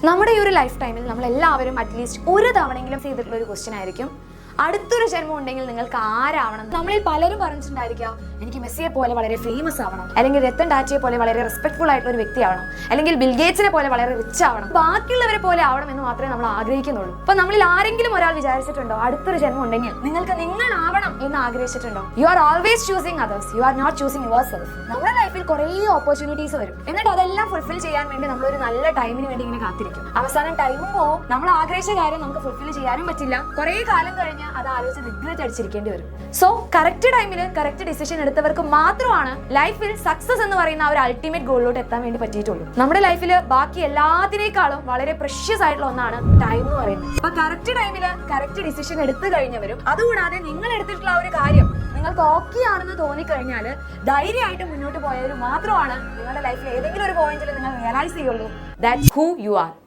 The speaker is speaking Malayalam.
നമ്മുടെ ഈ ഒരു ലൈഫ് ടൈമിൽ നമ്മൾ എല്ലാവരും അറ്റ്ലീസ്റ്റ് ഒരു തവണയെങ്കിലും ചെയ്തിട്ടുള്ള ഒരു ക്വസ്റ്റ്യൻ ആയിരിക്കും, അടുത്തൊരു ജന്മം ഉണ്ടെങ്കിൽ നിങ്ങൾക്ക് ആരാവണം. നമ്മളിൽ പലരും പറഞ്ഞിട്ടുണ്ടായിരിക്കാം, എനിക്ക് മെസ്സിയെ പോലെ വളരെ ഫേമസ് ആവണം, അല്ലെങ്കിൽ രത്തൻ ടാറ്റയെ പോലെ വളരെ റെസ്പെക്ട്ഫുൾ ആയിട്ടുള്ള ഒരു വ്യക്തിയാവണം, അല്ലെങ്കിൽ ബിൽഗേറ്റ്സിനെ പോലെ വളരെ റിച്ച് ആവണം, ബാക്കിയുള്ളവരെ പോലെ ആവണം എന്ന് മാത്രമേ നമ്മൾ ആഗ്രഹിക്കുന്നുള്ളൂ. അപ്പൊ നമ്മളിൽ ആരെങ്കിലും ഒരാൾ വിചാരിച്ചിട്ടുണ്ടോ നിങ്ങൾക്ക് ജന്മം ഉണ്ടെങ്കിൽ നിങ്ങൾക്ക് നിങ്ങളാവണം എന്ന് ആഗ്രഹിച്ചിട്ടുണ്ടോ? You are always choosing others, you are not choosing your self. നമ്മുടെ ലൈഫിൽ കുറേ ഓപ്പർച്യൂണിറ്റീസ് വരും, എന്നിട്ട് അതെല്ലാം ഫുൾഫിൽ ചെയ്യാൻ വേണ്ടി നമ്മളൊരു നല്ല ടൈമിന് വേണ്ടി ഇങ്ങനെ കാത്തിരിക്കും. അവസാനം ടൈമും പോവും, നമ്മൾ ആഗ്രഹിച്ച കാര്യം നമുക്ക് ഫുൾഫിൽ ചെയ്യാനും പറ്റില്ല, കുറേ കാലം കഴിഞ്ഞ് അത് ആലോചിച്ച് റിഗ്രറ്റ് അടിച്ചിരിക്കേണ്ടി വരും. സോ കറക്റ്റ് ടൈമിൽ കറക്റ്റ് ഡിസിഷൻ എടുത്തവർക്ക് മാത്രമാണ് ലൈഫിൽ സക്സസ് എന്ന് പറയുന്ന ആ ഒരു അൾട്ടിമേറ്റ് ഗോളിലോട്ട് എത്താൻ വേണ്ടി പറ്റിയിട്ടുള്ളൂ. നമ്മുടെ ലൈഫിൽ ബാക്കി എല്ലാത്തിനേക്കാളും വളരെ പ്രഷ്യസ് ആയിട്ടുള്ള ഒന്നാണ് ടൈം എന്ന് പറയുന്നത്. അപ്പൊ കറക്റ്റ് ടൈമിൽ കറക്റ്റ് ഡിസിഷൻ എടുത്തു കഴിഞ്ഞവരും, അതുകൂടാതെ നിങ്ങൾ എടുത്തിട്ടുള്ള ഒരു കാര്യം നിങ്ങൾക്ക് ഓക്കെ ആണെന്ന് തോന്നിക്കഴിഞ്ഞാൽ ധൈര്യമായിട്ട് മുന്നോട്ട് പോയവർ മാത്രമാണ് നിങ്ങളുടെ ലൈഫിൽ ഏതെങ്കിലും ഒരു പോയിന്റിൽ നിങ്ങൾ റിയലൈസ് ചെയ്യുള്ളൂ ദാറ്റ്സ് ഹൂ യു ആർ.